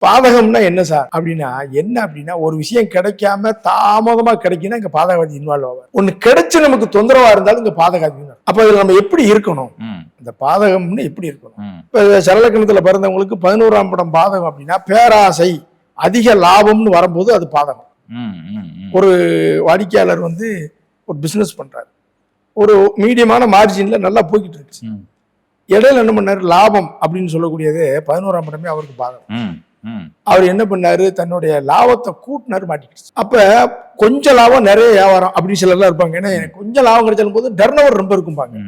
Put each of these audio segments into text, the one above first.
பாதகம்னா என்ன சார் அப்படின்னா ஒரு விஷயம் கிடைக்காம தாமதமா கிடைக்குன்னா இங்க பாதகவாதி இன்வால்வ் ஆவார். ஒண்ணு கிடைச்சு நமக்கு தொந்தரவா இருந்தாலும் இங்க பாதகாதி. அப்ப இதுல நம்ம எப்படி இருக்கணும், இந்த பாதகம்னு எப்படி இருக்கணும்? இப்ப சரளக்கணத்துல பிறந்தவங்களுக்கு 11ஆம் படம் பாதகம் அப்படின்னா பேராசை, அதிக லாபம்னு வரும்போது அது பாதகம். ஒரு வாடிக்கையாளர் ஒரு பிசினஸ் பண்றாரு, ஒரு மீடியமான மார்ஜின்ல நல்லா போய்கிட்டு இருந்துச்சு. இடையில என்ன பண்ணாரு, லாபம் அப்படின்னு சொல்லக்கூடியது 11ஆம் படமே அவருக்கு பாதகம். அவர் என்ன பண்ணாரு, தன்னுடைய லாபத்தை கூட்டினாரு, மாட்டிக்கிடுச்சு. அப்ப கொஞ்சம் லாபம் நிறைய வியாபாரம் அப்படின்னு சிலர்லாம் இருப்பாங்க. ஏன்னா கொஞ்சம் லாபம் கிடைச்சாலும் போது டர்னோவர் ரொம்ப இருக்கும்பாங்க.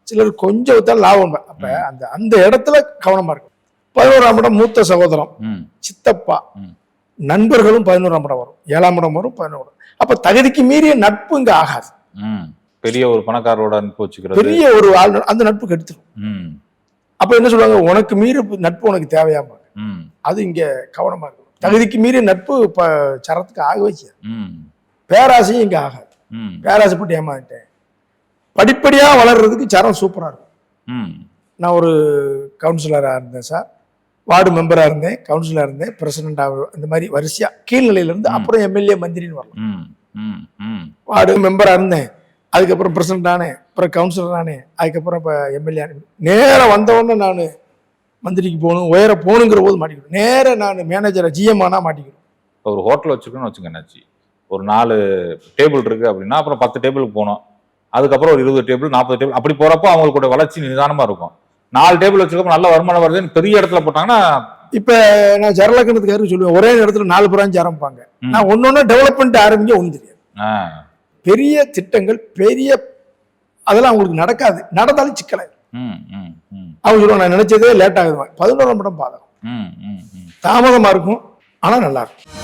சிலர் கொஞ்சம் வித்தாலும் லாபம். அப்ப அந்த இடத்துல கவனமா இருக்கும். 11ஆம் படம் மூத்த சகோதரம், சித்தப்பா, நண்பர்களும் 11ஆம் படம் வரும், 7ஆம் படம் வரும், 11ஆம் படம். அப்ப தகுதிக்கு மீறிய நட்பு இங்க ஆகாது. பெரிய ஒரு பணக்காரோட நட்பு வச்சுக்கிறது, பெரிய ஒரு ஆள் அந்த நட்பு கெடுத்துரும். அப்ப என்ன சொல்லுவாங்க, உனக்கு மீறி நட்பு உனக்கு தேவையாம. அது இங்க கவனமா இருக்கும். தகுதிக்கு மீறிய நட்பு இப்ப சரத்துக்கு ஆக வச்சு, பேராசையும் இங்க ஆகாது. பேராசைப்பட்டு ஏமாட்டேன். படிப்படியா வளர்றதுக்கு சரம் சூப்பரா இருக்கும். நான் ஒரு கவுன்சிலரா இருந்தேன் சார், வார்டு மெம்பரா இருந்தேன், கவுன்சிலரா இருந்தேன், பிரசிடண்டா, இந்த மாதிரி வரிசையா கீழ்நிலையில இருந்து அப்புறம் எம்எல்ஏ மந்திரின்னு வரலாம். வார்டு மெம்பரா இருந்தேன், அதுக்கப்புறம் பிரசிடண்ட் ஆனேன், அப்புறம் கவுன்சிலர் ஆனேன், அதுக்கப்புறம் இப்ப எம்எல்ஏ ஆனேன். நேரம் வந்தவொடனே நான் மந்திரிக்கு போகணும், உயர போகணுங்கிற போது மாட்டிக்கணும். நேரம் நான் மேனேஜரை ஜிஎம் ஆனா மாட்டிக்கணும். ஒரு ஹோட்டல் வச்சுக்கணும்னு வச்சுக்கண்ணாச்சு, ஒரு 4 டேபிள் இருக்கு அப்படின்னா அப்புறம் 10 டேபிளுக்கு போகணும், அதுக்கப்புறம் ஒரு 20 டேபிள் 40 டேபிள் அப்படி போறப்போ அவங்களோட வளர்ச்சி நிதானமா இருக்கும். 4 டேபிள் வச்சிருக்கப்ப நல்ல வருமானம் வருதுன்னு பெரிய இடத்துல போட்டாங்கன்னா, இப்ப நான் சரளக்கணத்துக்காரு சொல்லுவேன், ஒரே இடத்துல 4 பிரான்ச் ஆரம்பிப்பாங்க. நான் ஒன்னொன்னு டெவலப்மெண்ட் ஆரம்பிக்க ஒண்ணு தெரியாது. பெரிய திட்டங்கள், பெரிய அதெல்லாம் அவங்களுக்கு நடக்காது. நடந்தாலும் சிக்கலை அவங்க சொல்லுவாங்க, நான் நினைச்சதே லேட் ஆகுது. 11ஆம் படம் பாதகம், தாமதமா இருக்கும், ஆனா நல்லா இருக்கும்.